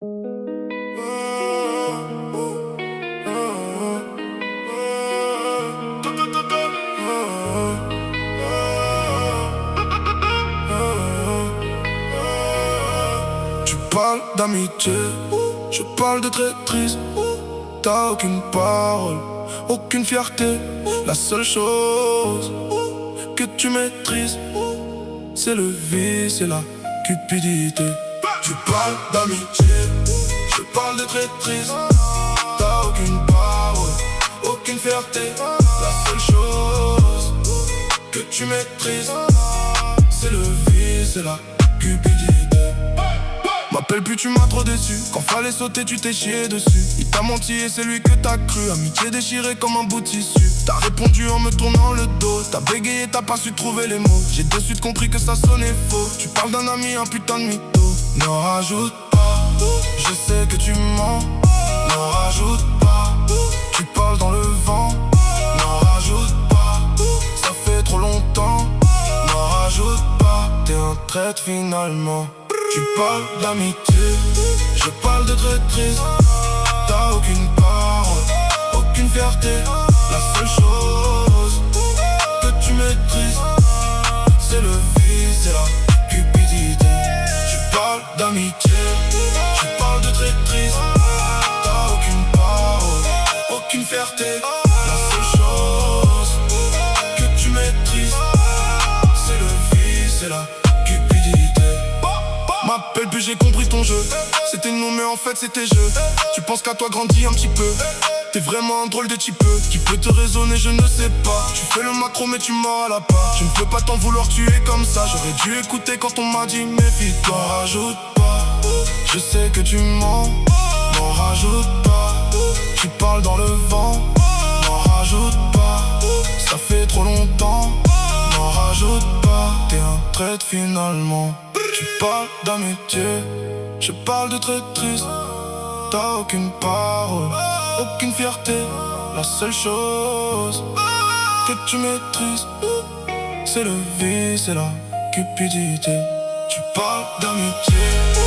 Tu parles d'amitié, je parle de traîtrise. T'as aucune parole, aucune fierté. La seule chose que tu maîtrises, c'est le vice et la cupidité. Tu parles d'amitié, je parle de traîtrise. T'as aucune parole, aucune fierté. La seule chose que tu maîtrises, c'est le vice et la cupidité. M'appelle plus, tu m'as trop déçu. Quand fallait sauter, tu t'es chié dessus. Il t'a menti et c'est lui que t'as cru. Amitié déchirée comme un bout de tissu. T'as répondu en me tournant le dos. T'as bégayé, t'as pas su trouver les mots. J'ai de suite compris que ça sonnait faux. Tu parles d'un ami, un putain de mytho. N'en rajoute pas, je sais que tu mens. N'en rajoute pas, tu parles dans le vent. N'en rajoute pas, ça fait trop longtemps. N'en rajoute pas, t'es un traître finalement. Tu parles d'amitié, je parle de traîtrise. T'as aucune parole, aucune fierté. La seule chose que tu maîtrises, c'est le vice et la cupidité. Tu parles d'amitié, je parle de traîtrise. T'as aucune parole, aucune fierté. La seule chose que tu maîtrises, c'est le vice et la m'appelle plus, j'ai compris ton jeu. C'était nous mais en fait c'était jeu. Tu penses qu'à toi grandis un petit peu. T'es vraiment un drôle de type. Qui peut te raisonner je ne sais pas. Tu fais le macro mais tu mords à la part. Je ne peux pas t'en vouloir, tu es comme ça. J'aurais dû écouter quand on m'a dit méfie-toi. N'en rajoute pas, je sais que tu mens. N'en rajoute pas, tu parles dans le vent. N'en rajoute pas, ça fait trop longtemps. N'en rajoute pas, t'es un traître finalement. Tu parles d'amitié, je parle de traîtrise. T'as aucune parole, aucune fierté. La seule chose que tu maîtrises, c'est le vice et la cupidité. Tu parles d'amitié.